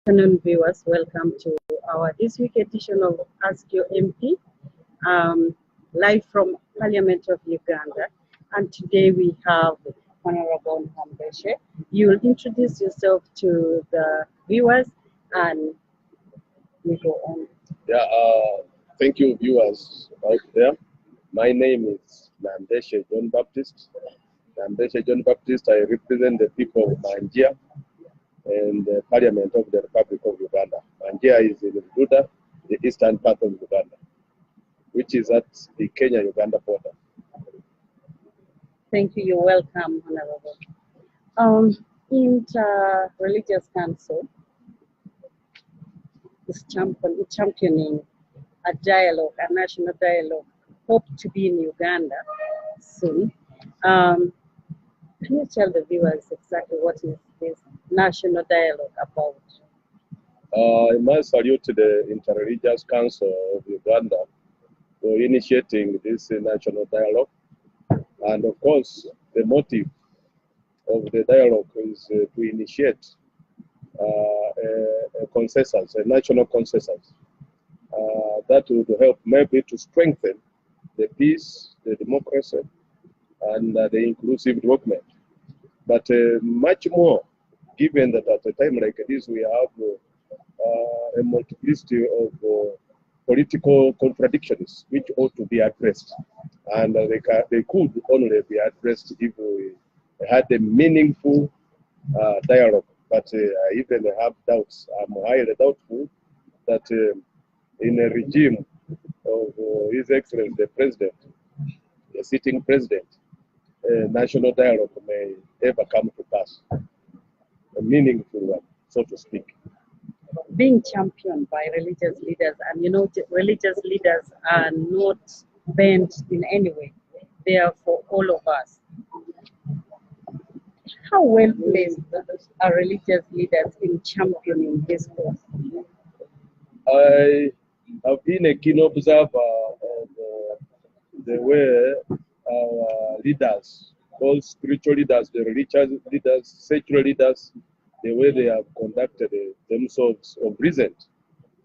Afternoon, viewers. Welcome to our this week edition of Ask Your MP, live from Parliament of Uganda. And today we have Honorable Ntambeshe. You will introduce yourself to the viewers and we go on. Yeah, thank you, viewers out there. My name is Ntambeshe John Baptist. Ntambeshe John Baptist. I represent the people of Manjia and the Parliament of the Republic of Uganda. Manjia is in Buda, the eastern part of Uganda, which is at the Kenya-Uganda border. Thank you. You're welcome, Honorable. Inter-Religious Council is championing a dialogue, a national dialogue, hope to be in Uganda soon. Can you tell the viewers exactly what is this national dialogue about? I must salute the Inter-Religious Council of Uganda for initiating this national dialogue. And of course, the motive of the dialogue is to initiate a consensus, a national consensus that would help maybe to strengthen the peace, the democracy, and the inclusive development. But much more, given that at a time like this we have a multiplicity of political contradictions which ought to be addressed. And they could only be addressed if we had a meaningful dialogue. But I even have doubts. I'm highly doubtful that in a regime of His Excellency the President, the sitting President, national dialogue may ever come to pass. A meaningful one, so to speak. Being championed by religious leaders, and religious leaders are not bent in any way. They are for all of us. How well placed are religious leaders in championing this cause? I have been a keen observer of the way our leaders, both spiritual leaders, the religious leaders, secular leaders, the way they have conducted themselves of recent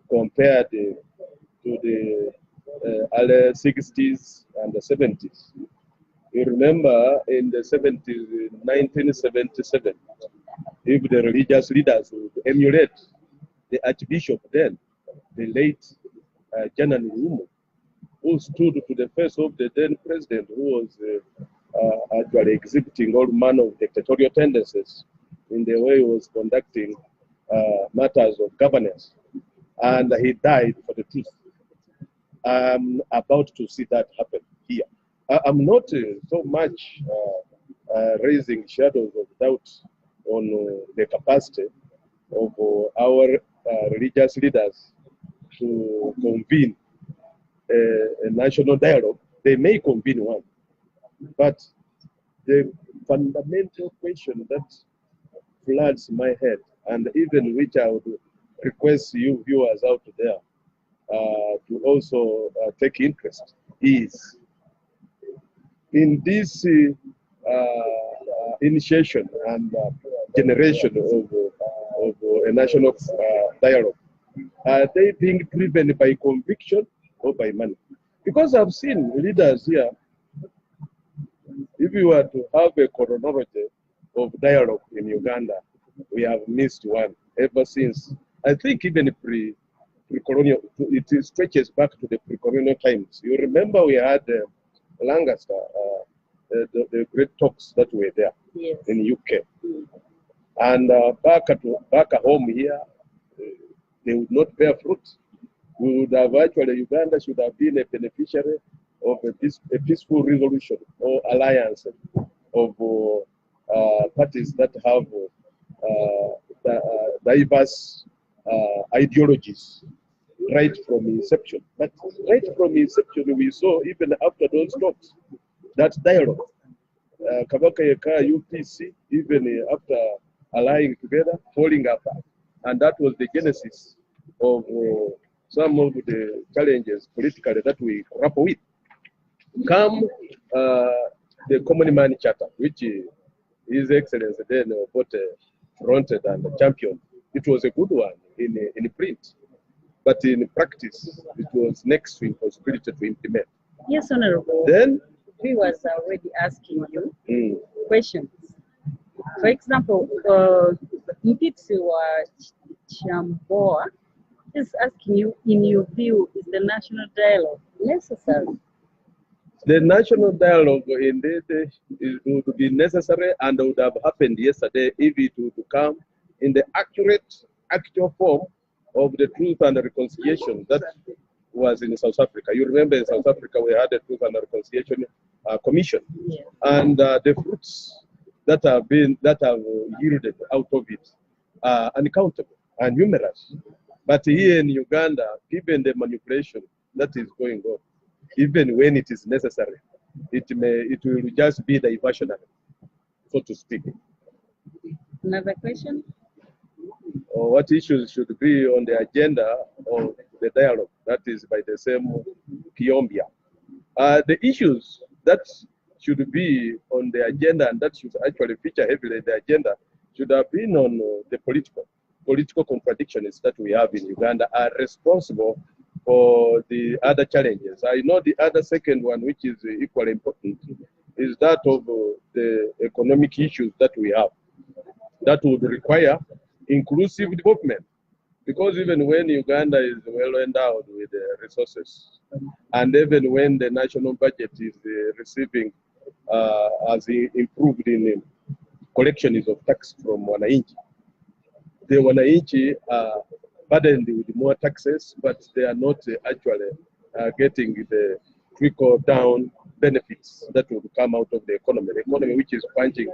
compared to the early 60s and the 70s. You remember in the 70s, in 1977, if the religious leaders would emulate the Archbishop then, the late Janan Lumu, who stood to the face of the then president, who was actually exhibiting all manner of dictatorial tendencies in the way he was conducting matters of governance. And he died for the truth. I'm about to see that happen here. I'm not so much raising shadows of doubt on the capacity of our religious leaders to convene a national dialogue. They may convene one, but the fundamental question that floods my head, and even which I would request you viewers out there to also take interest, is in this initiation and generation of a national dialogue. Are they being driven by conviction or by money? Because I've seen leaders here, if you were to have a chronology of dialogue in Uganda, we have missed one ever since. I think even pre-colonial, it stretches back to the pre-colonial times. You remember we had Lancaster, the great talks that were there. Yes. In UK. And back at home here, they would not bear fruit. We would have actually, Uganda should have been a beneficiary of a peaceful resolution or alliance of parties that have diverse ideologies right from inception. But right from inception, we saw even after those talks, that dialogue, Kabaka Yeka, UPC, even after allying together, falling apart. And that was the genesis of some of the challenges politically that we grapple with. Come the Common Man Charter, which His Excellency then both fronted and championed. It was a good one. in print, but in practice, it was next to impossibility to implement. Yes, Honorable. Then, Viewers are already asking you mm, questions. For example, Mpitsi wa Chamboa is asking you, in your view, is the national dialogue necessary? the national dialogue indeed would be necessary and would have happened yesterday if it would come in the accurate, actual form of the Truth and Reconciliation that was in South Africa. You remember in South Africa we had a Truth and Reconciliation Commission, Yeah. and the fruits that have yielded out of it are uncountable and numerous. But here in Uganda, given the manipulation that is going on, even when it is necessary, it will just be diversionary, so to speak. Another question? Or what issues should be on the agenda of the dialogue? That is by the same Kiombia. The issues that should be on the agenda and that should actually feature heavily in the agenda should have been on the political contradictions that we have in Uganda are responsible for the other challenges. I know the other second one, which is equally important, is that of the economic issues that we have that would require inclusive development. Because even when Uganda is well endowed with resources, and even when the national budget is receiving, as improved in collections of tax from Wananchi, the Wananchi are burdened with more taxes, but they are not actually getting the trickle-down benefits that will come out of the economy which is punching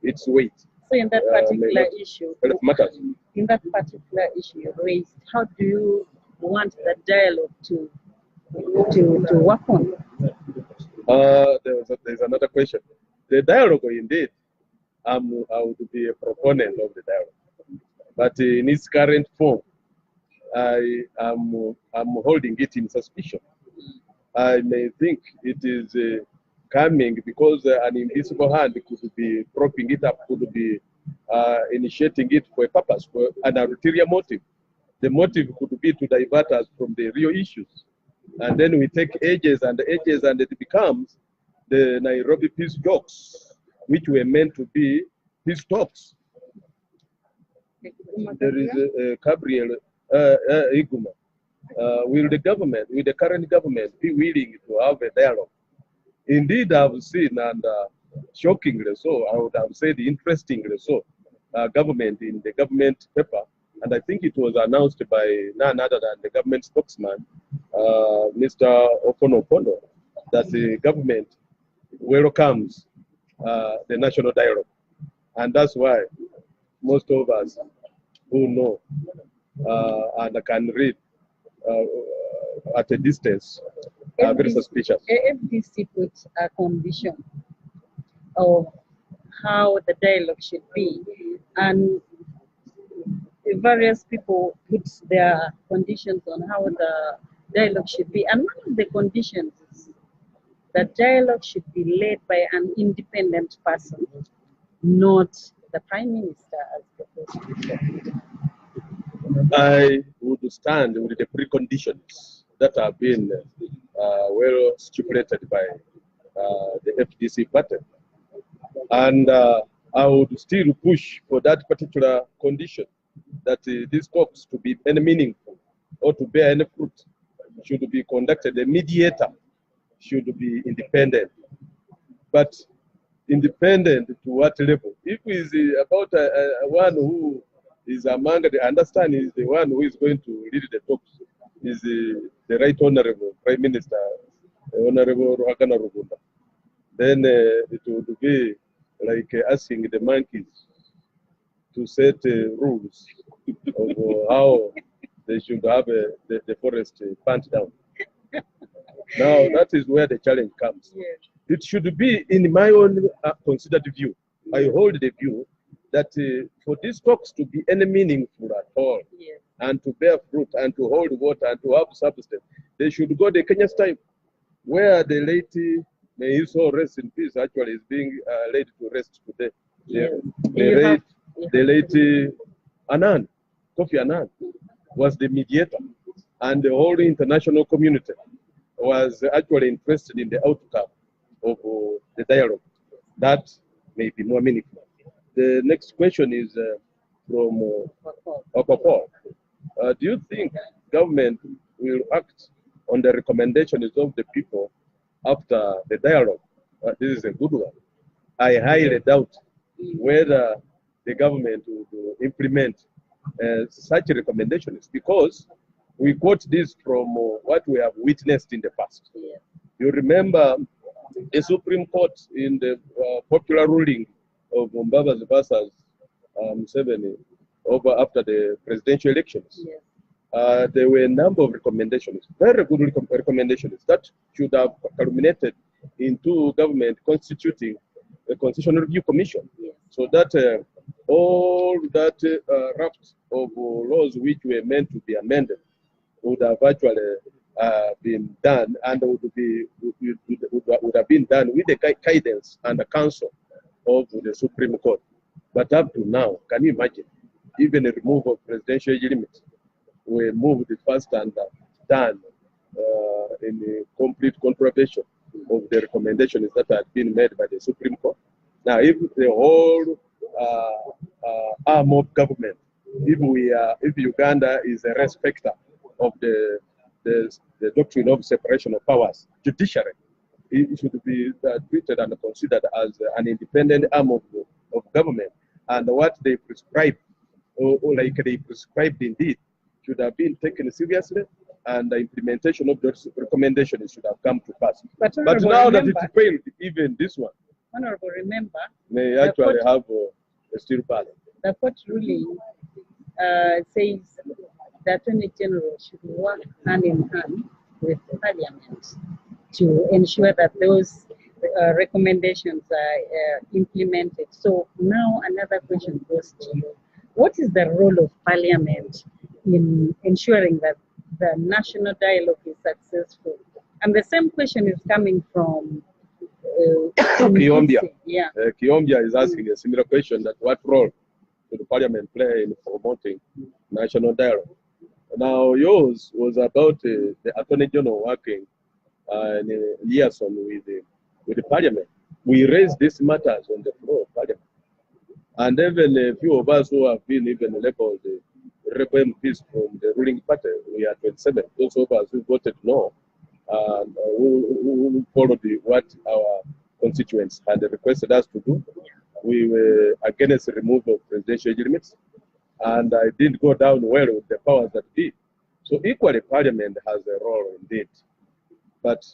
its weight. So in that particular issue, matters. In that particular issue you raised, how do you want the dialogue to work on? There's another question. The dialogue, indeed, I would be a proponent of the dialogue, but in its current form, I'm holding it in suspicion. I may think it is coming because an invisible hand could be propping it up, could be initiating it for a purpose, for an ulterior motive. The motive could be to divert us from the real issues. And then we take edges, and it becomes the Nairobi peace talks, which were meant to be peace talks. There is Gabriel Iguma. Will the current government be willing to have a dialogue? Indeed, I've seen, and shockingly so, I would have said interestingly so, government in the government paper, and I think it was announced by none other than the government spokesman, Mr. Opono Opondo, that the government welcomes the national dialogue. And that's why most of us who know and can read at a distance are very suspicious. FDC put a condition of how the dialogue should be, and various people put their conditions on how the dialogue should be. And one of the conditions is that dialogue should be led by an independent person, not the Prime Minister as proposed. I would stand with the preconditions that have been well stipulated by the FDC party. And I would still push for that particular condition, that these talks to be any meaningful or to bear any fruit should be conducted. The mediator should be independent. But independent to what level? If it's about one who is among the understand is the one who is going to lead the talks, is the Right Honorable Prime Minister, Honorable Ruhakana Rugunda, then it would be like asking the monkeys to set rules of how they should have the forest burnt down. Now, that is where the challenge comes. Yes. It should be, in my own considered view, I hold the view that for these talks to be any meaningful at all, Yes. and to bear fruit, and to hold water, and to have substance, they should go the Kenya's time, where the late, may his soul rest in peace, actually is being laid to rest today. Yes. The late Anand Kofi Annan was the mediator, and the whole international community was actually interested in the outcome of the dialogue. That may be more meaningful. The next question is from Okoko. Do you think government will act on the recommendations of the people after the dialogue? This is a good one. I highly doubt whether the government will implement such recommendations, because we quote this from what we have witnessed in the past. You remember the Supreme Court in the popular ruling of Mbabazi versus Museveni over after the presidential elections. There were a number of recommendations, very good recommendations that should have culminated into government constituting a constitutional review commission, so that all that raft of laws which were meant to be amended would have actually been done, and would have been done with the guidance and the counsel of the Supreme Court. But up to now, can you imagine, even a removal of presidential age limit, we moved fast and done in a complete contravention of the recommendations that had been made by the Supreme Court. Now, if the whole arm of government, if Uganda is a respecter of the doctrine of separation of powers, judiciary, it should be treated and considered as an independent arm of government, and what they prescribe, or like they prescribed indeed, should have been taken seriously, and the implementation of those recommendations should have come to pass. But now that it failed, even this one, Honorable, remember, may actually have a still balance. The court ruling says the Attorney General should work hand in hand with Parliament to ensure that those recommendations are implemented. So now another question goes to you. What is the role of Parliament in ensuring that the national dialogue is successful? And the same question is coming from Kiombia. Yeah. Kiombia is asking a similar question, that what role should Parliament play in promoting national dialogue? Now, yours was about the Attorney General working in liaison with the Parliament. We raised these matters on the floor of Parliament. And even a few of us who have been even labeled the rebel MPs from the ruling party, we are 27. Those of us who voted no, who followed what our constituents had requested us to do. We were against the removal of presidential limits, and I didn't go down well with the powers that be. So equally, Parliament has a role indeed. But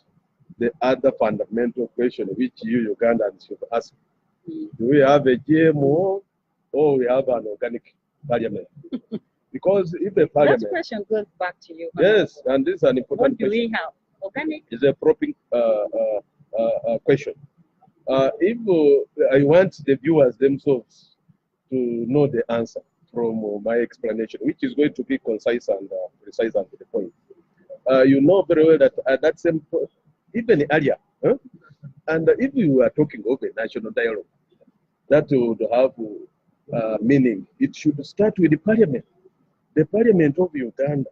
the other fundamental question which you Ugandans should ask, do we have a GMO or we have an organic Parliament? Because if a Parliament... That question goes back to you. Yes, and this is an important question. What do we have? Organic? It's a proper question. If I want the viewers themselves to know the answer from my explanation, which is going to be concise and precise and to the point. You know very well that at that same point, even earlier, and if you are talking of a national dialogue, that would have meaning. It should start with the Parliament of Uganda,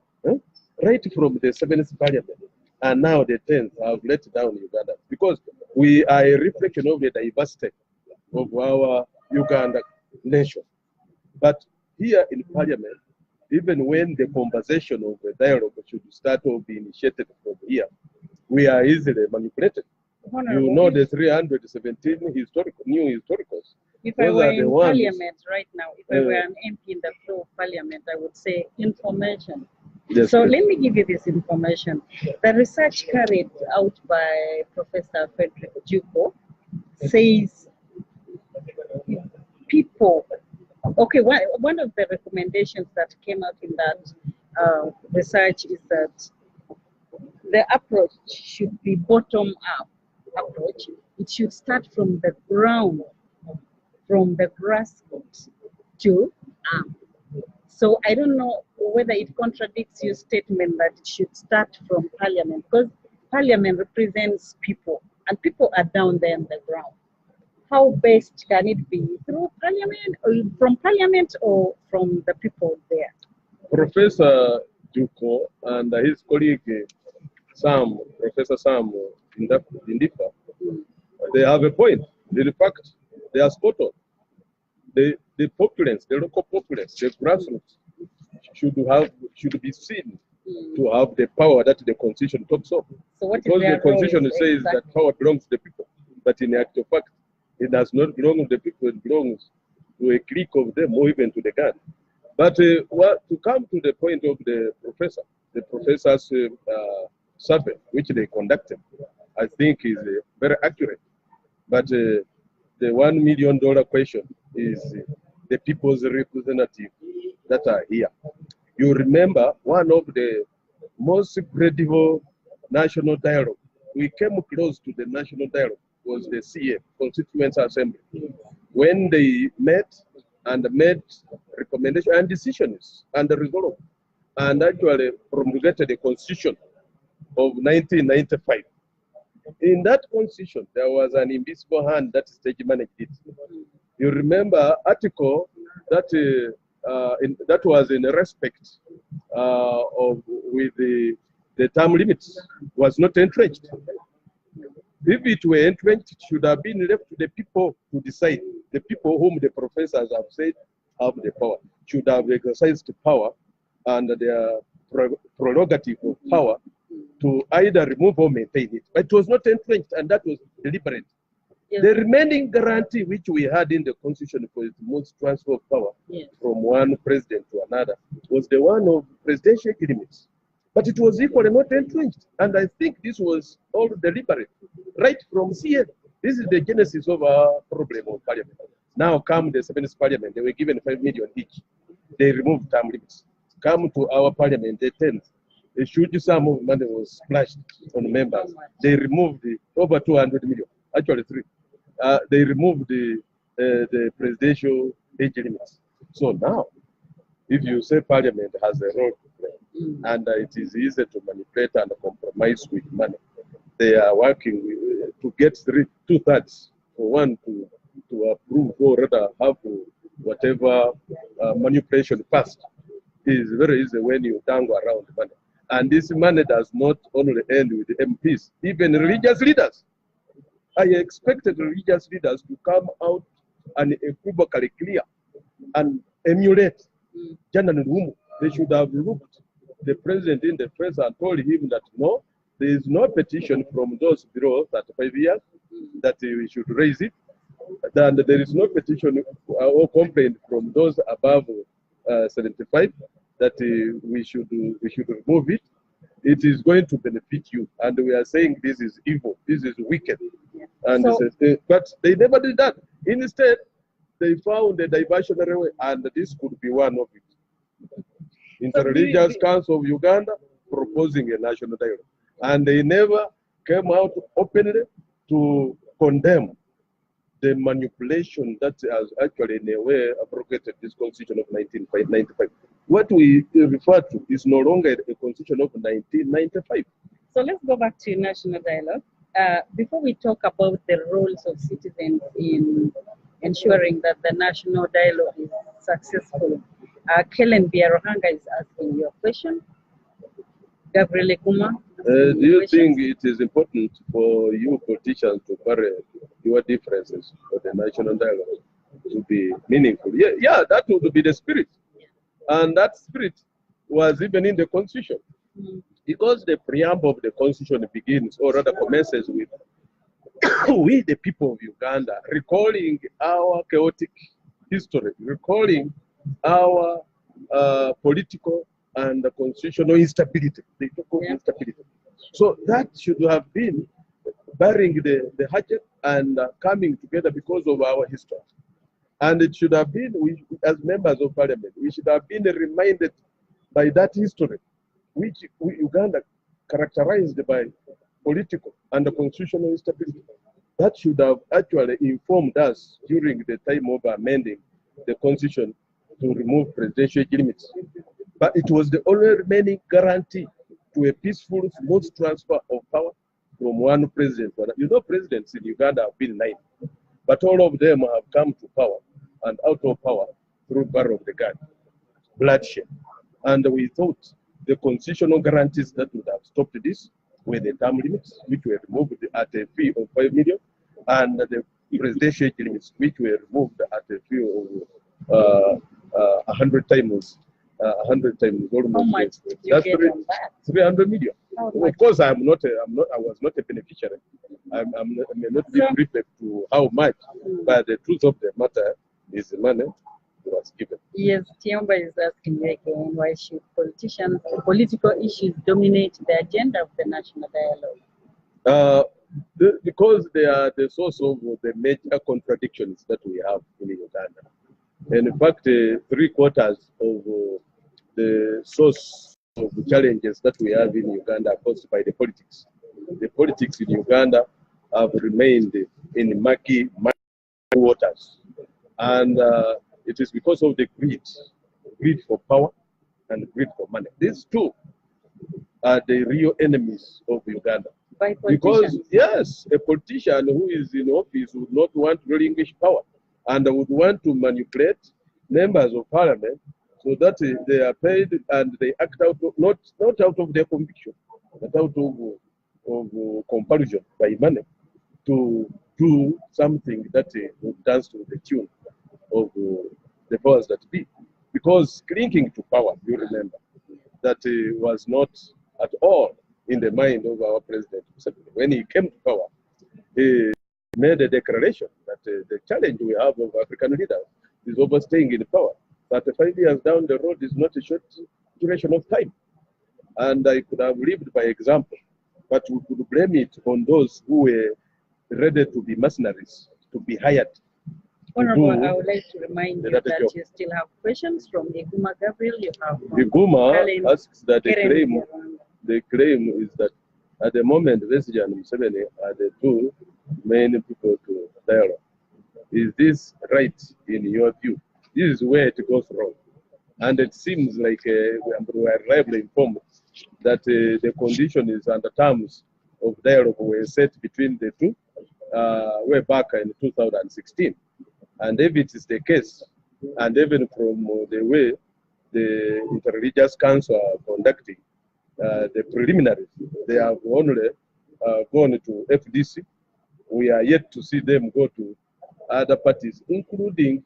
right from the 7th Parliament. And now the 10th have let down Uganda, because we are a reflection of the diversity of our Uganda nation. But here in Parliament, even when the conversation of the dialogue should start or be initiated from here, we are easily manipulated. You know the 317 new historicals. If I were in Parliament right now, if I were an MP in the floor of Parliament, I would say information. Yes, so let me give you this information. The research carried out by Professor Frederick Juko says people, okay, one of the recommendations that came out in that research is that the approach should be bottom-up approach. It should start from the ground, from the grassroots to up. So I don't know whether it contradicts your statement that it should start from Parliament, because Parliament represents people, and people are down there on the ground. How best can it be through Parliament, or from Parliament, or from the people there? Professor Juko and his colleague Sam, Professor Sam Indifa, they have a point. In fact, they are spot on. The populace, the local populace, the grassroots should be seen to have the power that the constitution talks of. So what Because is their the constitution role says exactly? that power belongs to the people, but in actual fact, it does not belong to the people. It belongs to a clique of them, or even to the guard. But to come to the point of the professor's survey, which they conducted, I think is very accurate. But the $1 million question is the people's representative that are here. You remember one of the most credible national dialogue. We came close to the national dialogue was the CA, Constituent Assembly, when they met and made recommendations and decisions and resolved and actually promulgated the Constitution of 1995. In that constitution, there was an invisible hand that stage managed it. You remember article that that was in respect of with the term limits was not entrenched. If it were entrenched, it should have been left to the people to decide. The people whom the professors have said have the power should have exercised the power and their prerogative of power to either remove or maintain it. But it was not entrenched, and that was deliberate. Yes. The remaining guarantee which we had in the constitution for the most transfer of power Yes. from one president to another was the one of presidential limits. But it was equally not entrenched. And I think this was all deliberate, right from CN. This is the genesis of our problem of parliament. Now come the 7th parliament, they were given 5 million each. They removed term limits. Come to our parliament, the 10th. A huge sum of money was splashed on members. They removed over 200 million, actually 3. They removed the presidential age limits. So now, if you say parliament has a role to play, and it is easy to manipulate and compromise with money, they are working to get 2/3 for one to approve or rather have whatever manipulation passed. It is very easy when you dangle around money. And this money does not only end with the MPs, even religious leaders. I expected religious leaders to come out and equivocally clear and emulate Janan Rumu. They should have looked the president in the face and told him that no, there is no petition from those below 35 years that we should raise it. And there is no petition or complaint from those above 75 that we should remove it. It is going to benefit you, and we are saying this is evil, this is wicked, and So, but they never did that. Instead, they found a diversionary way, and this could be one of it. Interreligious Council of Uganda proposing a national dialogue, and they never came out openly to condemn the manipulation that has actually in a way abrogated this constitution of 1995. What we refer to is no longer a constitution of 1995. so let's go back to national dialogue. Before we talk about the roles of citizens in ensuring that the national dialogue is successful, Kellen Biarohanga is asking your question. Gabriel Kuma. Do you think it is important for you politicians to carry your differences for the national dialogue to be meaningful? Yeah, that would be the spirit. And that spirit was even in the constitution. Because the preamble of the constitution begins, or rather commences with, we the people of Uganda, recalling our chaotic history, recalling our political and constitutional instability. They talk of instability. So that should have been burying the hatchet and coming together because of our history. And it should have been, we, as members of parliament, we should have been reminded by that history, which Uganda characterized by political and constitutional instability. That should have actually informed us during the time of amending the constitution to remove presidential limits. But it was the only remaining guarantee to a peaceful, smooth transfer of power from one president. You know, presidents in Uganda have been 9, but all of them have come to power and out of power through barrel of the gun, bloodshed, And we thought the constitutional guarantees that would have stopped this were the term limits, which were removed at a fee of 5 million, and the presidential limits, which were removed at a fee of 100 times. 100 times almost. How much did you get on that? 300 million. How Of much? course, I was not a beneficiary. I may not be privy to how much, but the truth of the matter is the money was given. Yes, Tiamba is asking you again, why should political issues dominate the agenda of the national dialogue? Because they are the source of the major contradictions that we have in Uganda. And in fact, 3/4 of the source of the challenges that we have in Uganda are caused by the politics. The politics in Uganda have remained in murky waters. And it is because of the greed for power and greed for money. These two are the real enemies of Uganda. By Because, politicians? yes, a politician who is in office would not want to relinquish power and would want to manipulate members of parliament so that they are paid and they act out of, not out of their conviction, but out of compulsion by money to do something that would dance to the tune of the powers that be. Because clinging to power, you remember, that was not at all in the mind of our president. When he came to power, he made a declaration that the challenge we have of African leaders is overstaying in power. That 5 years down the road is not a short duration of time. And I could have lived by example, but we could blame it on those who were ready to be mercenaries, to be hired. Honorable, I would like to remind you that you still have questions from Iguma Gabriel. You have Iguma asks that Karen the claim is that at the moment, Besigye and Museveni are the two main people to dialogue. Is this right in your view? This is where it goes wrong. And it seems like we are reliably informed that the conditions and the terms of dialogue were set between the two way back in 2016. And if it is the case, and even from the way the Interreligious Council are conducting the preliminaries, they have only gone to FDC. We are yet to see them go to other parties, including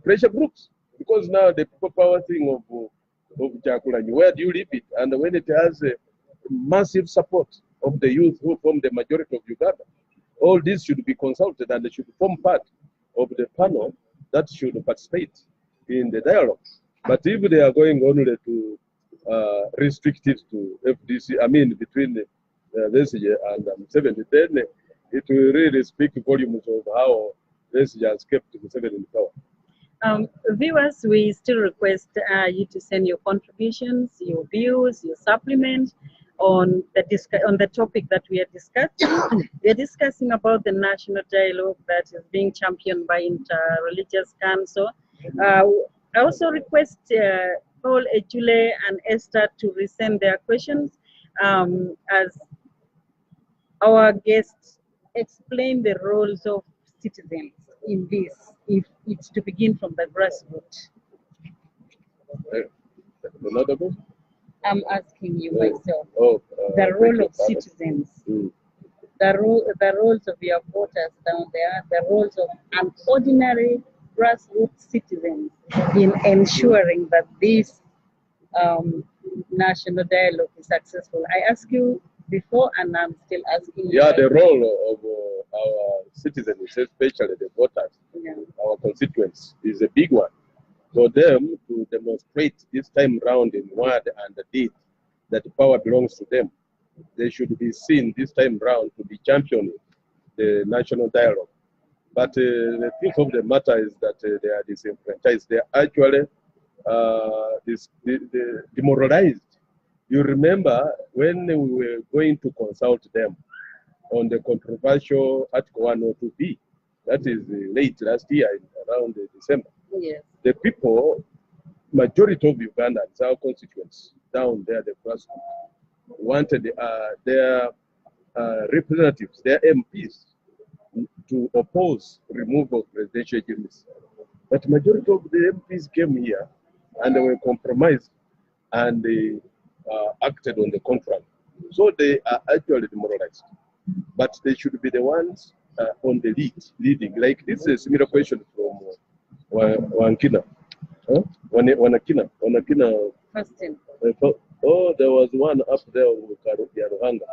pressure groups. Because now the people power thing of Jakulanyi, where do you leave it? And when it has massive support of the youth who form the majority of Uganda, all this should be consulted and they should form part of the panel that should participate in the dialogue. But if they are going only to restrict it to FDC, I mean between Besigye and Museveni, then it will really speak volumes of how Besigye has kept Museveni in power. Viewers, we still request you to send your contributions, your views, your supplement on the topic that we are discussing. We are discussing about the national dialogue that is being championed by Interreligious Council. I also request Paul, Ejule, and Esther to resend their questions as our guests explain the roles of citizens in this, if it's to begin from the grassroots. Another one? I'm asking you myself. The role of citizens, the roles of your voters down there, the roles of an ordinary grassroots citizen in ensuring that this national dialogue is successful. I asked you before, and I'm still asking you. Yeah, the role of our citizens, especially the voters, our constituents, is a big one. For them to demonstrate this time round in word and deed that power belongs to them, they should be seen this time round to be championing the national dialogue. But the truth of the matter is that they are disenfranchised. They are actually demoralized. You remember when we were going to consult them on the controversial Article 102B, that is late last year, around December. Yes. The people, majority of Ugandans, our constituents down there, the grassroots, wanted their representatives, their MPs, to oppose removal of presidential immunity. But majority of the MPs came here and they were compromised, and they acted on the contrary. So they are actually demoralized. But they should be the ones on the leading. Like this is a similar question from Wankina. Huh? Wanakina. Question. Oh, there was one up there with Yaruhanga,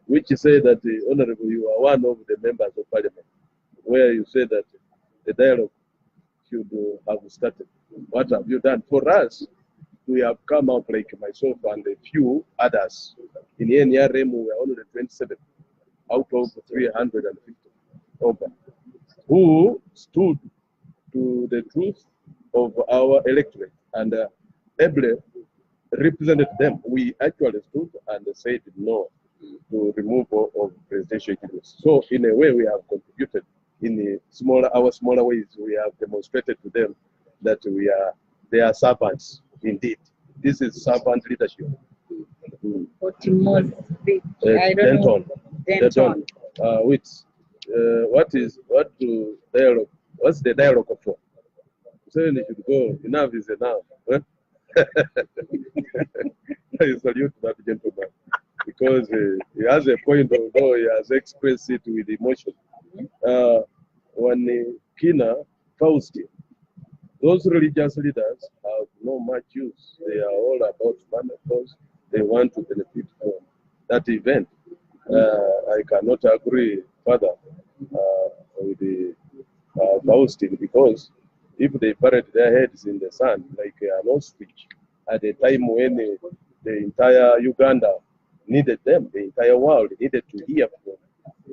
which said that, Honorable, you are one of the members of parliament, where you say that the dialogue should have started. What have you done? For us, we have come out, like myself and a few others. In NRM, we are only 27 out of 350 over, who stood to the truth of our electorate and ably represented them. We actually stood and said no to removal of presidential candidates. So in a way, we have contributed in our smaller ways. We have demonstrated to them that we are their servants indeed. This is servant leadership. What do Denton. What's the dialogue for? So they should go. Enough is enough. Huh? I salute that gentleman because he has a point, although he has expressed it with emotion. When Kina, Faustin, those religious leaders have no much use. They are all about money because they want to benefit from that event. I cannot agree further with the Faustin, because if they buried their heads in the sand like an ostrich at a time when the entire Uganda needed them, the entire world needed to hear from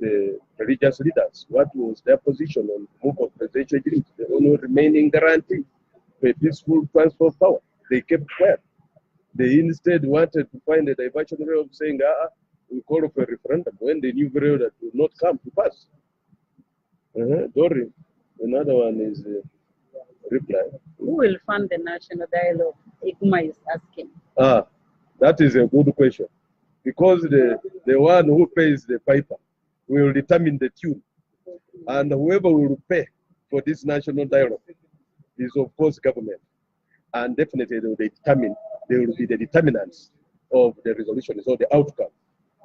the religious leaders what was their position on the move of presidential dreams, the only remaining guarantee for a peaceful transfer of power. They kept quiet. They instead wanted to find a diversion way of saying, we call for a referendum, when they knew very well that would not come to pass. Dory, another one is reply. Who will fund the national dialogue? Iguma is asking. That is a good question, because the one who pays the piper will determine the tune, and whoever will pay for this national dialogue is of course government, and definitely they will be the determinants of the resolution, so the outcome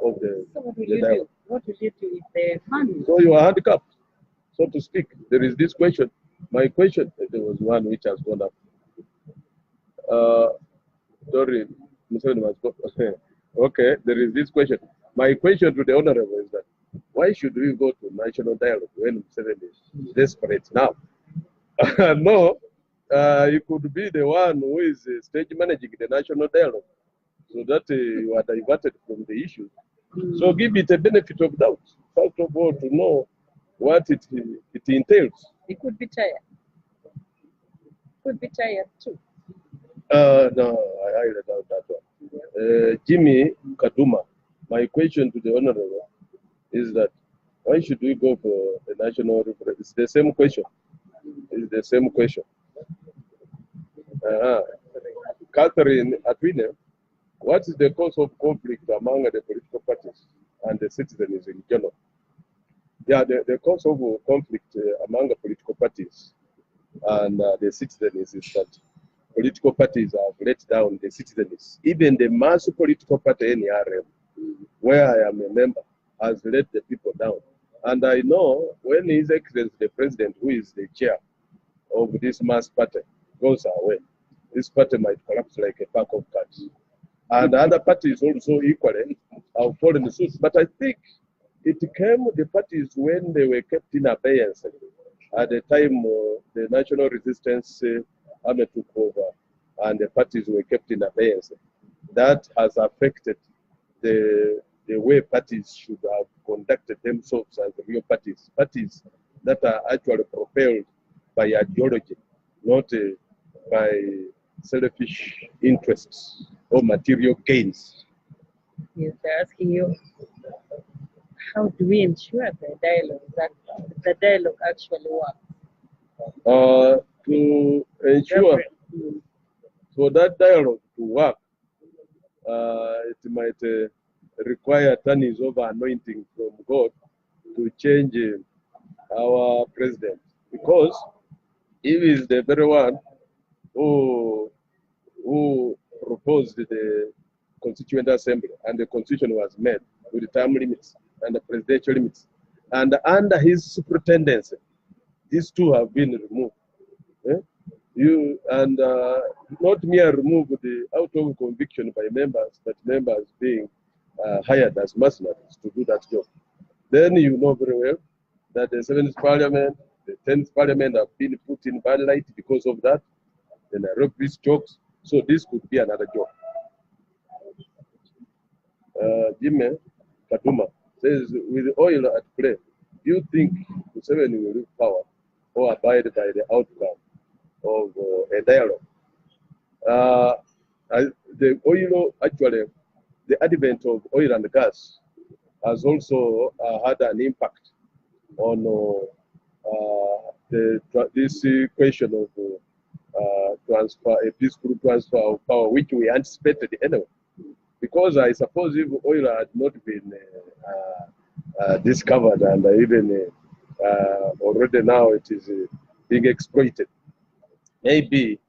of the, so what will you do? What will you do with the fund? So you are handicapped, so to speak. There is this question. My question, there was one which has gone up. Sorry, okay, there is this question. My question to the Honorable is that, why should we go to national dialogue when Museveni is desperate now? No, you could be the one who is stage managing the national dialogue, so that you are diverted from the issue. So give it a benefit of doubt, first of all, to know what it entails. It could be tired. Could be tired too. No, I highly doubt that one. Jimmy Kaduma, my question to the Honorable is that, why should we go for the national referendum? It's the same question. It's the same question. Catherine Atwine, what is the cause of conflict among the political parties and the citizens in general? Yeah, the cause of conflict among the political parties and the citizens is that political parties have let down the citizens. Even the mass political party, NRM, where I am a member, has let the people down. And I know when His Excellency the President, who is the chair of this mass party, goes away, this party might collapse like a pack of cards. And other parties also equally have fallen suit. But I think it came the parties when they were kept in abeyance at the time the national resistance army took over and the parties were kept in abeyance. That has affected the way parties should have conducted themselves as real parties. Parties that are actually propelled by ideology, not by selfish interests or material gains. Yes, they're asking you, how do we ensure the dialogue actually works? To ensure for that dialogue to work, it might require turning over anointing from God to change our president, because he is the very one who proposed the Constituent Assembly, and the constitution was made with the term limits and the presidential limits. And under his superintendency, these two have been removed. Not mere remove the out of conviction by members, but members being hired as mercenaries to do that job. Then you know very well that the 7th Parliament, the 10th Parliament have been put in bad light because of that. The Nairobi Peace jokes. So this could be another job. Jimmy Katuma says, with oil at play, do you think Museveni will lose power or abide by the outcome of a dialogue? The oil, actually, the advent of oil and gas has also had an impact on this question of transfer, a peaceful transfer of power, which we anticipated anyway. Because I suppose if oil had not been discovered and even already now it is being exploited, maybe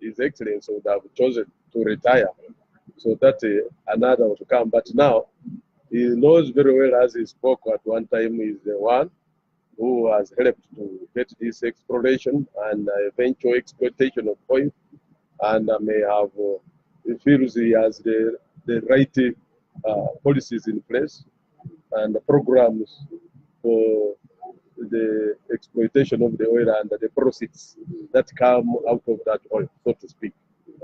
His Excellency would have chosen to retire so that another would come. But now he knows very well, as he spoke at one time, is the one who has helped to get this exploration and eventual exploitation of oil, and may have he feels he has the right policies in place and the programs for the exploitation of the oil and the proceeds that come out of that oil, so to speak.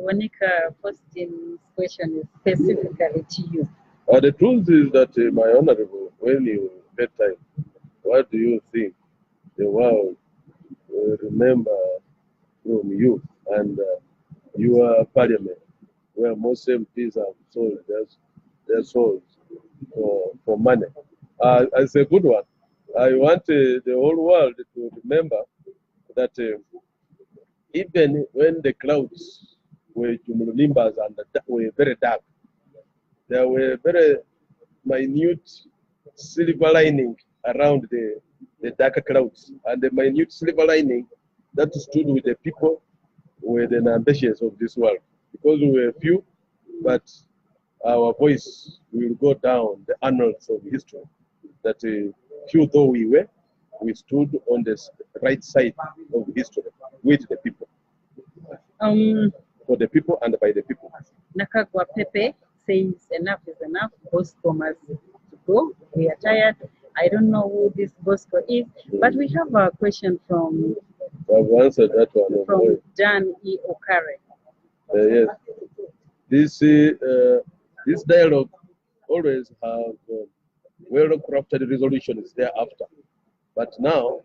Monica, posting question is specifically to you. The truth is that, my honorable, when you get time, what do you think the world will remember from you and your parliament, where most MPs have sold their souls for money? It's a good one. I want the whole world to remember that even when the clouds were cumulonimbus and were very dark, there were very minute silver lining around the darker clouds, and the minute silver lining that stood with the people were the ambitious of this world. Because we were few, but our voice will go down the annals of history. That few though we were, we stood on the right side of history with the people. For the people and by the people. Nakagwa Pepe says enough is enough. Bosco must go. We are tired. I don't know who this Bosco is, but we have a question from I've answered that one. From Dan E. Okare. Yes. This dialogue always have well-crafted resolutions thereafter. But now,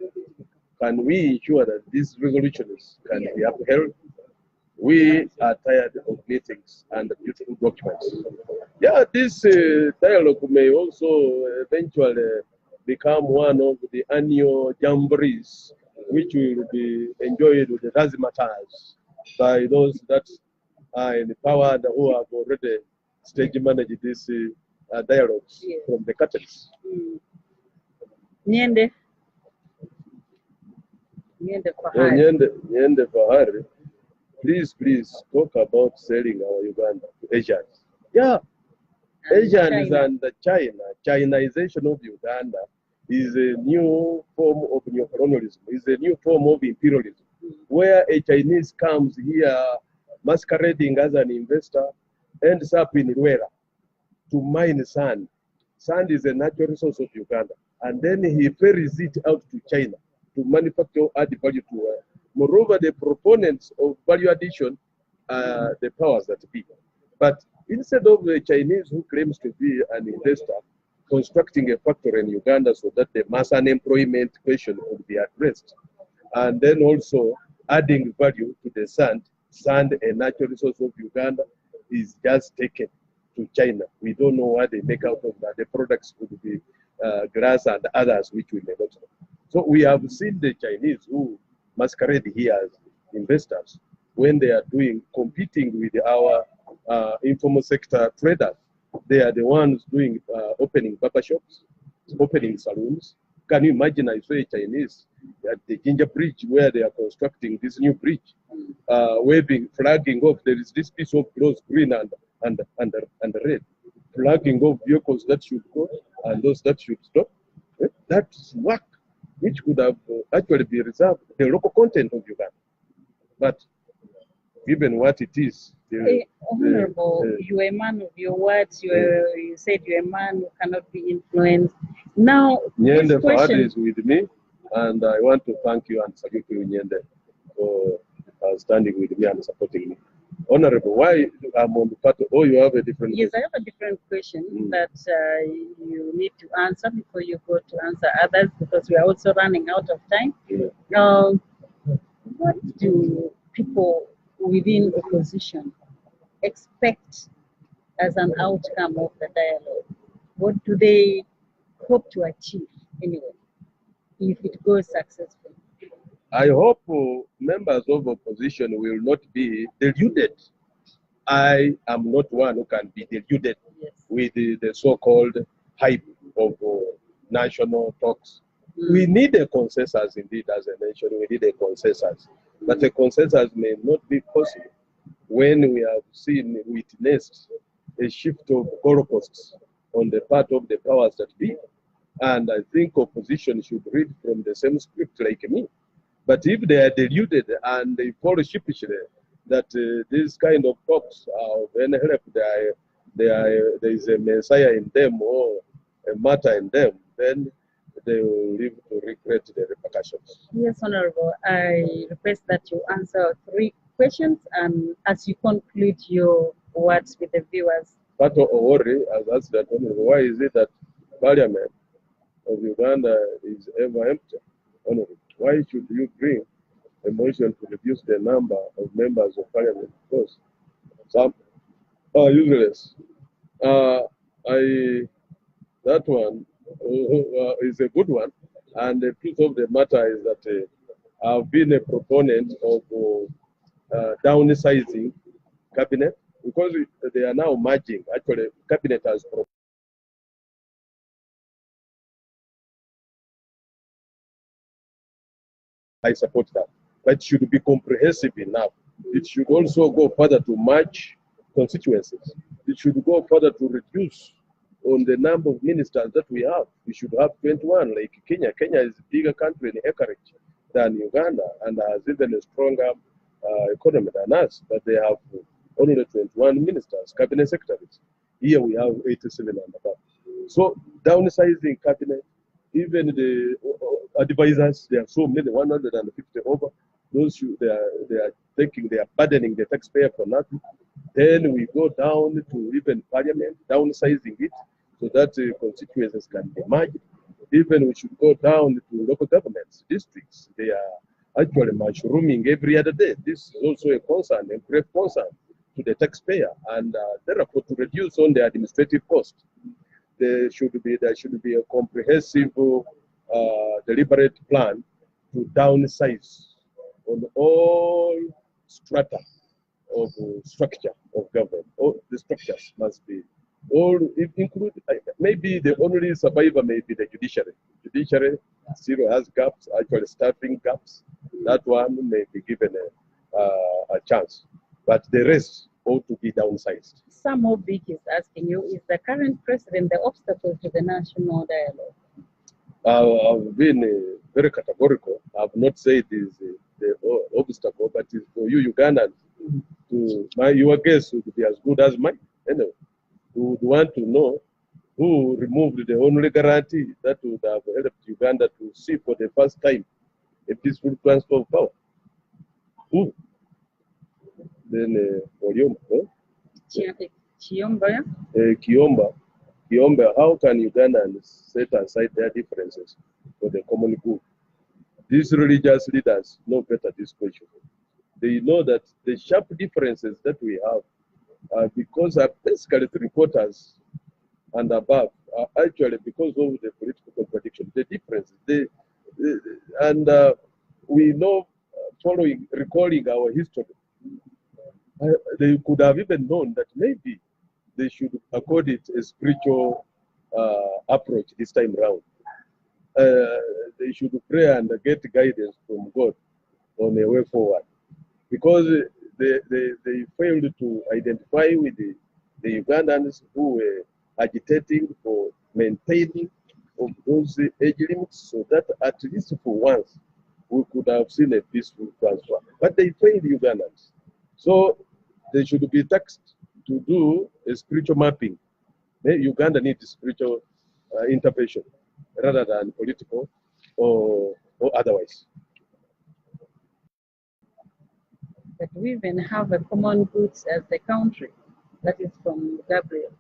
can we ensure that these resolutions can be upheld? We are tired of meetings and beautiful documents. Yeah, this dialogue may also eventually become one of the annual jamborees, which will be enjoyed with the razzmatazz by those that are in power and who have already stage managed these dialogues from the curtains. Nyende Fahari. Nyende Fahari. Please talk about selling our Uganda to Asians. Yeah, Asians and China. Chinization of Uganda is a new form of neocolonialism, is a new form of imperialism, where a Chinese comes here masquerading as an investor, ends up in Luera to mine sand. Sand is a natural resource of Uganda. And then he ferries it out to China to manufacture, add value to it. Moreover, the proponents of value addition are the powers that be. But instead of the Chinese who claims to be an investor constructing a factory in Uganda so that the mass unemployment question could be addressed, and then also adding value to the sand, a natural resource of Uganda, is just taken to China. We don't know what they make out of that. The products could be grass and others which we may not know. So we have seen the Chinese who masquerade here as investors when they are competing with our informal sector traders. They are the ones doing opening barber shops, opening saloons, Can you imagine? I saw a Chinese at the Ginger Bridge where they are constructing this new bridge, waving, flagging off. There is this piece of cloth, green and red, flagging off vehicles that should go and those that should stop. That's work which could have actually be reserved the local content of Uganda. But given what it is, Honorable, you're a man of your words. You said you're a man who cannot be influenced. Now, Nyende this question is with me, and I want to thank you and salute you, Nyende, for standing with me and supporting me. Honorable, why I'm on the part of, oh, you have a different Yes, I have a different question that you need to answer before you go to answer others, because we are also running out of time. What do people within opposition expect as an outcome of the dialogue? What do they hope to achieve anyway, if it goes successfully? I hope members of opposition will not be deluded. I am not one who can be deluded with the so-called hype of national talks. We need a consensus indeed as a nation. We need a consensus. But a consensus may not be possible when we have witnessed a shift of goalposts on the part of the powers that be. And I think opposition should read from the same script like me. But if they are deluded and they follow sheepishly that this kind of talks are of any help, there is a messiah in them or a matter in them, then they will live to regret the repercussions. Yes, Honorable. I request that you answer 3 questions and as you conclude your words with the viewers. Pato Owori has asked that, Honorable, why is it that Parliament of Uganda is ever empty? Honorable, why should you bring a motion to reduce the number of members of Parliament? Because some are useless. That one is a good one, and the truth of the matter is that I've been a proponent of downsizing cabinet because they are now merging. Actually, cabinet has I support that. But it should be comprehensive enough. It should also go further to merge constituencies. It should go further to reduce on the number of ministers that we have. We should have 21 like Kenya. Kenya is a bigger country in acreage than Uganda and has even a stronger economy than us, but they have only 21 ministers, cabinet secretaries. Here we have 87 and above. So downsizing cabinet, even the advisors, there are so many, 150 over. Those they are burdening the taxpayer for nothing. Then we go down to even parliament, downsizing it so that constituencies can be merged. Even we should go down to local governments, districts. They are actually mushrooming every other day. This is also a concern, a grave concern to the taxpayer, and therefore to reduce on the administrative cost. There should be a comprehensive, deliberate plan to downsize on all strata of structure of government. All the structures must be include. Maybe the only survivor may be the judiciary. Judiciary still has gaps, actually staffing gaps. That one may be given a chance, but the rest ought to be downsized. Sam Obik is asking you, is the current president the obstacle to the national dialogue? I've been very categorical. I've not said is the obstacle, but it's for you Ugandans. Your guess would be as good as mine. Anyway, we would want to know who removed the only guarantee that would have helped Uganda to see for the first time a peaceful transfer of power. Who? Then Kiomba, how can Ugandans set aside their differences for the common good? These religious leaders know better this question. They know that the sharp differences that we have are because basically 3/4 and above are actually because of the political contradiction, the differences. We know, recalling our history, they could have even known that maybe they should accord it a spiritual approach this time round. they should pray and get guidance from God on a way forward, because they failed to identify with the Ugandans who were agitating for maintaining of those age limits, so that at least for once we could have seen a peaceful transfer. But they failed Ugandans. So they should be taxed to do a spiritual mapping. Uganda needs spiritual intervention rather than political or otherwise. But we even have a common goods as the country. That is from Gabriel.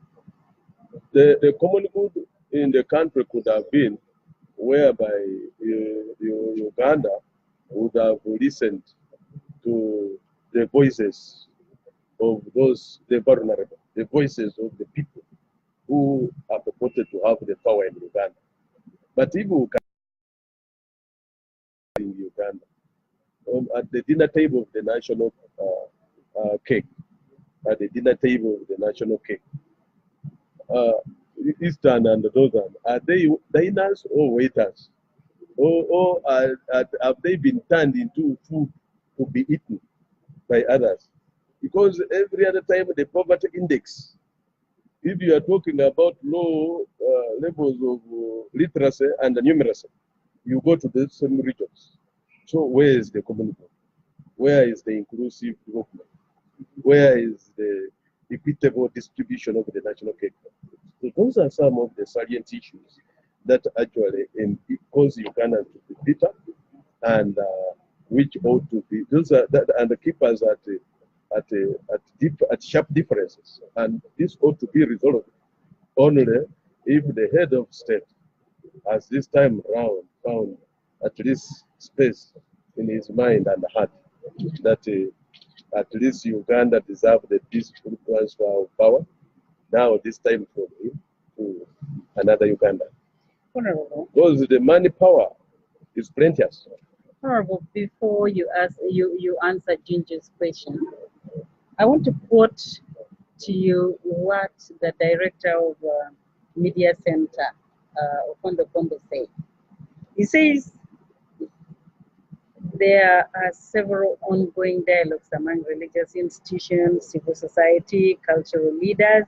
The common good in the country could have been whereby Uganda would have listened to the voices of those, the vulnerable, the voices of the people who are purported to have the power in Uganda. But if we can in Uganda, at the dinner table of the national cake, at the dinner table of the national cake, Eastern and Northern, are they diners or waiters? Or have they been turned into food to be eaten by others? Because every other time the poverty index, if you are talking about low levels of literacy and numeracy, you go to the same regions. So where is the community? Where is the inclusive development? Where is the equitable distribution of the national cake? So those are some of the salient issues that actually cause Uganda to be bitter, and which ought to be, those are and keep us at sharp differences, and this ought to be resolved only if the head of state has this time round found at least space in his mind and heart that at least Uganda deserves the peaceful transfer of power. Now this time from him to another Uganda. Honorable. Because the money power is plenteous. Honorable, before you answer Ginger's question, I want to quote to you what the director of Media Center, Okondo Kombo, said. He says there are several ongoing dialogues among religious institutions, civil society, cultural leaders,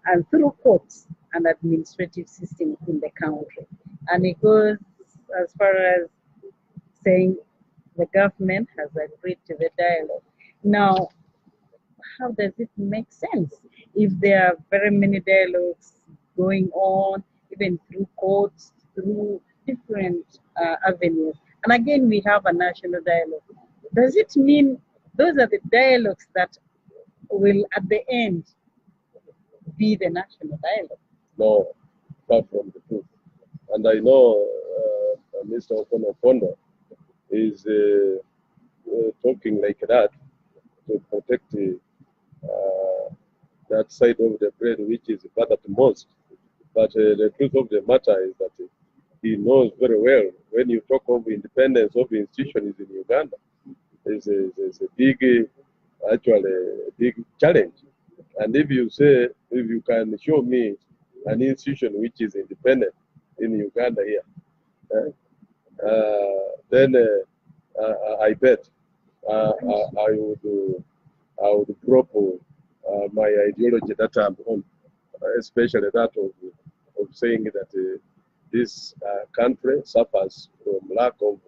and through courts and administrative systems in the country. And it goes as far as saying the government has agreed to the dialogue. Now, how does it make sense if there are very many dialogues going on, even through courts, through different avenues? And again, we have a national dialogue. Does it mean those are the dialogues that will, at the end, be the national dialogue? No, far from the truth. And I know Mr. Okono Kondo is talking like that to protect that side of the bread which is battered most. But the truth of the matter is that he knows very well when you talk of independence of institutions in Uganda, there's a big, actually, a big challenge. And if you say, if you can show me an institution which is independent in Uganda here, then I bet I would drop my ideology that I'm on, especially that of saying that this country suffers from lack of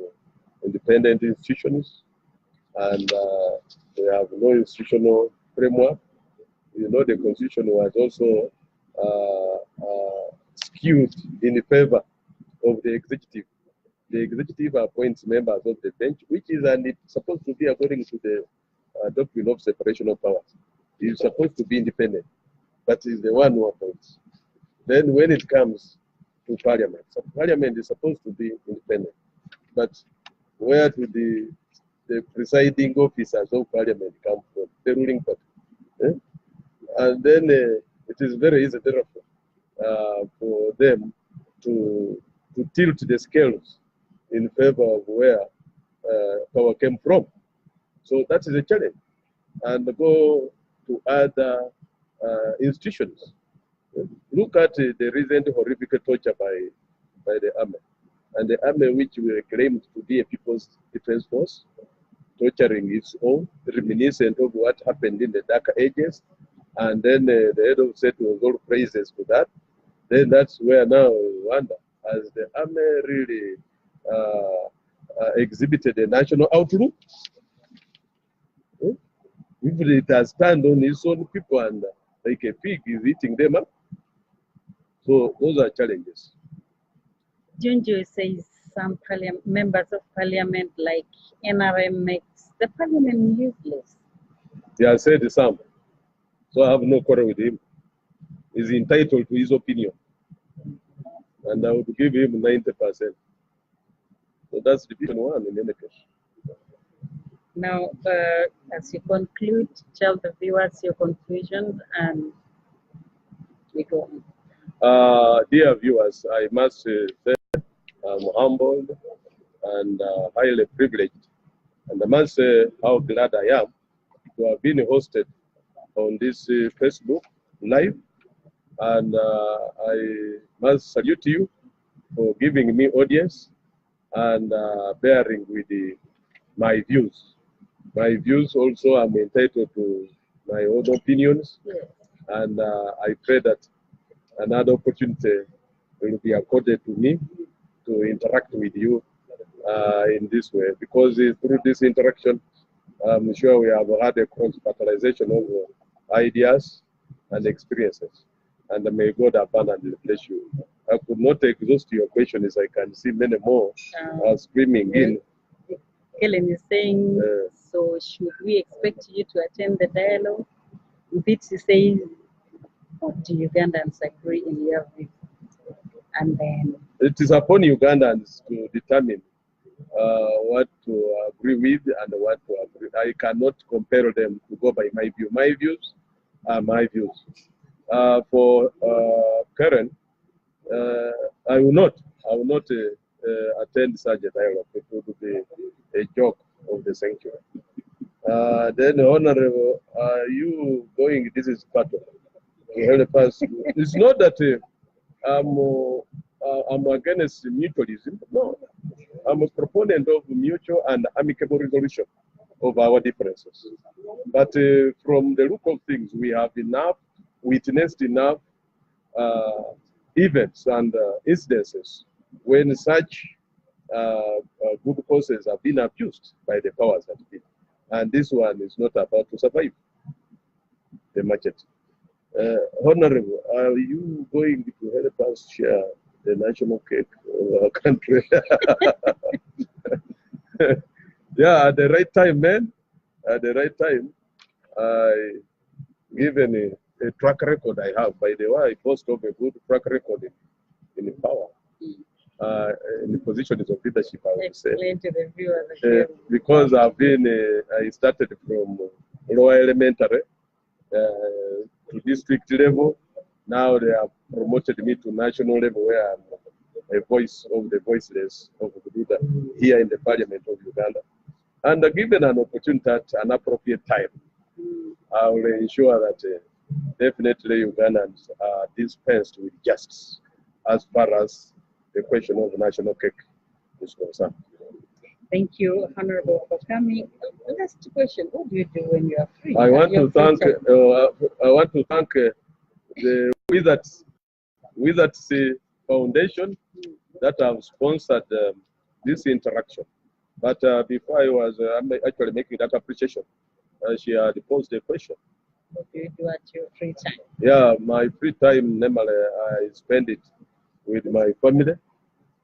independent institutions, and we have no institutional framework. You know, the constitution was also skewed in favor of the executive. The executive appoints members of the bench, which is and it's supposed to be according to the doctrine of separation of powers. It's supposed to be independent, but is the one who appoints. Then when it comes to parliament, so parliament is supposed to be independent, but where do the presiding officers of parliament come from? The ruling party. And then it is very easy, therefore, for them to tilt the scales in favor of where power came from. So that is a challenge. And go to other institutions. Look at the recent horrific torture by the army. and the army which were claimed to be a people's defense force, torturing its own, reminiscent of what happened in the darker ages, and then the head of state was all praises for that. Then that's where now we wonder, has the army really exhibited a national outlook? If it has turned on its own people and like a pig is eating them up. So those are challenges. Junju says some members of parliament like NRM makes the parliament useless. He has said some. So I have no quarrel with him. He's entitled to his opinion. And I would give him 90%. So that's division one in any case. Now, as you conclude, tell the viewers your conclusion and we go on. Dear viewers, I must say I'm humbled and highly privileged. And I must say how glad I am to have been hosted on this Facebook Live. And I must salute you for giving me audience and bearing with my views. My views also, I'm entitled to my own opinions. Yes. And I pray that another opportunity will be accorded to me to interact with you in this way. Because through this interaction, I'm sure we have had a cross-fertilization of ideas and experiences. And may God abundantly bless you. I could not exhaust your questions. I can see many more screaming in. Helen is saying, so should we expect you to attend the dialogue? Bitsy says, what do Ugandans agree in your view? And then it is upon Ugandans to determine what to agree with and what to agree. I cannot compare them to go by my view. My views are my views. For Karen, I will not attend such a dialogue. It would be a joke of the century. Then, Honorable, are you going? This is part of help us. It's not that I'm against mutualism. No, I'm a proponent of mutual and amicable resolution of our differences. But from the look of things, we have witnessed enough events and incidences when such good causes have been abused by the powers that be. And this one is not about to survive the market. Honorable, are you going to help us share the national cake of our country? Yeah, at the right time, man. At the right time. Given a track record I have, by the way, I boast of a good track record in power. In the positions of leadership, I would say. Explain to the viewers. Because I've been, I started from lower elementary to district level. Now they have promoted me to national level where I'm a voice of the voiceless of the leader here in the Parliament of Uganda. And given an opportunity at an appropriate time, I will ensure that definitely Ugandans are dispensed with justice as far as the question of the national cake is concerned. Thank you, Honorable, for coming. Last question: what do you do when you are free? I want to thank the Wizards Foundation that have sponsored this interaction. But before I was actually making that appreciation, she had posed a question. What do you do at your free time? Yeah, my free time, normally I spend it with my family,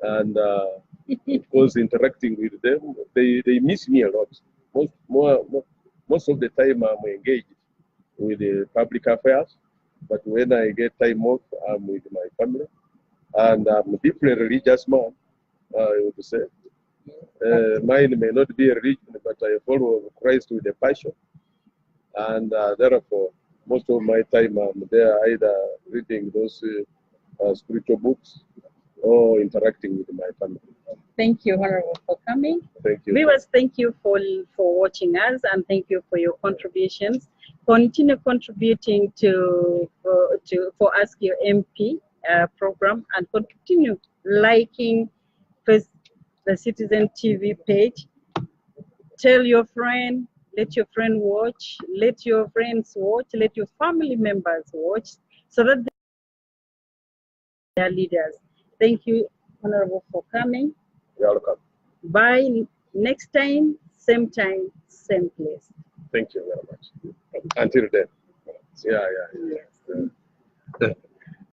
and of course interacting with them. They miss me a lot. Most of the time I'm engaged with the public affairs, but when I get time off, I'm with my family, and I'm a deeply religious man, I would say. Mine may not be a religion, but I follow Christ with a passion, and therefore most of my time I'm there either reading those spiritual books or interacting with my family. Thank you, Honorable, for coming. Thank you. Viewers, thank you for watching us, and thank you for your contributions. Continue contributing for Ask Your MP program, and continue liking the Citizen TV page. Tell your friend, let your friend watch, let your friends watch, let your family members watch, so that they are leaders. Thank you, Honorable, for coming. You're welcome. Bye. Next time, same place. Thank you very much. Until then. Yeah.